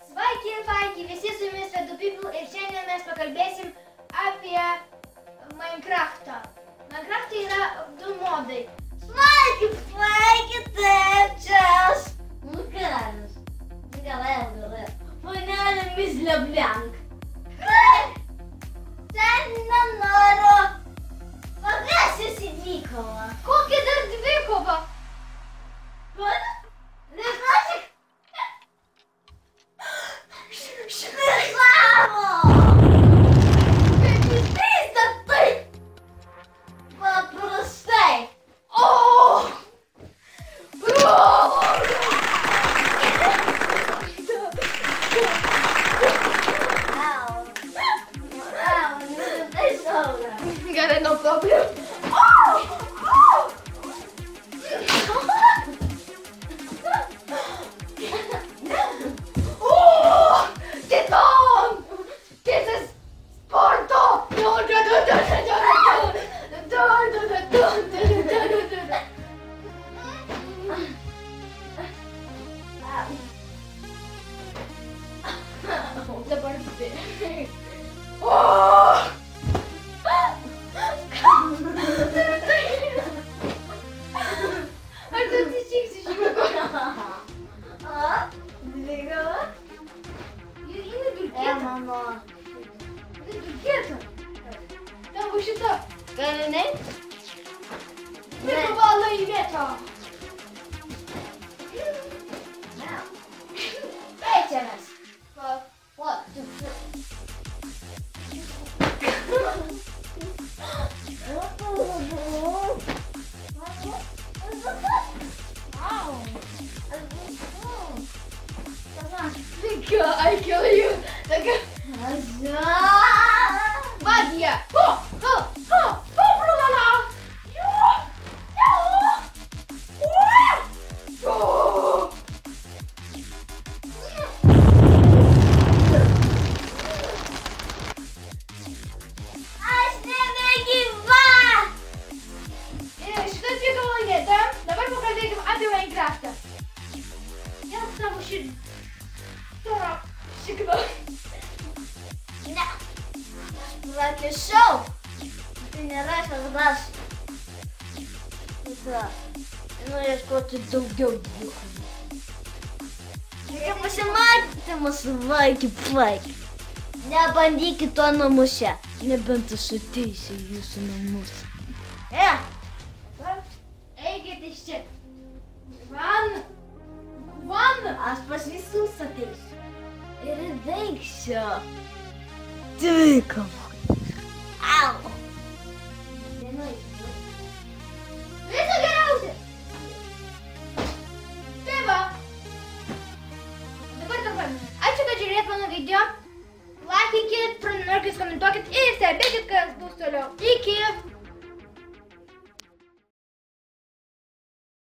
Sveiki, visi su jumis Vedu People ir šiandien mes pakalbėsim apie Minecraftą. Minecraft'e yra du modai. Sveiki, taip, čia aš Lukaras. Panelė Mizliablenk. Ten nenoriu. Pagasius į dvikovą. Kokia dar dvikova? Neklausik. Šmėžavo! Kaip jūs drįstate taip? Paprastai. O! Got it, no problem. Titan! This is Sparta! Dabar ar tu atsisiksi žymiai? Dvikova? Jinai dulkėta. Mama. Jinai dulkėta. Ten va šita. Galinai? Dvikova laimėta. Keičiamės. I kill you. Vadia. Aš nebegyva. Šitą dvikovą laimėta. Dabar pakalbėkim apie Minecraftą. Vėl savo širdį. Šikna. Ne. Prakišau. Tai nėra šardas. Nu, ieškoti daugiau dvikovų. Reikia pasimatyti mūsų vaikį. Nebandykit to namuose. Nebent aš ateisiu į jūsų namus. Eikit iš čia. Van. Aš pas visus ateisiu. Ir įveikšiu. Dvikovą. Au. Viso geriausia. Tai va. Dabar dabar. Ačiū, kad žiūrėjot mano video. Laikykit, prenumeruokit, komentuokit ir stebėkit, kas bus toliau. Iki.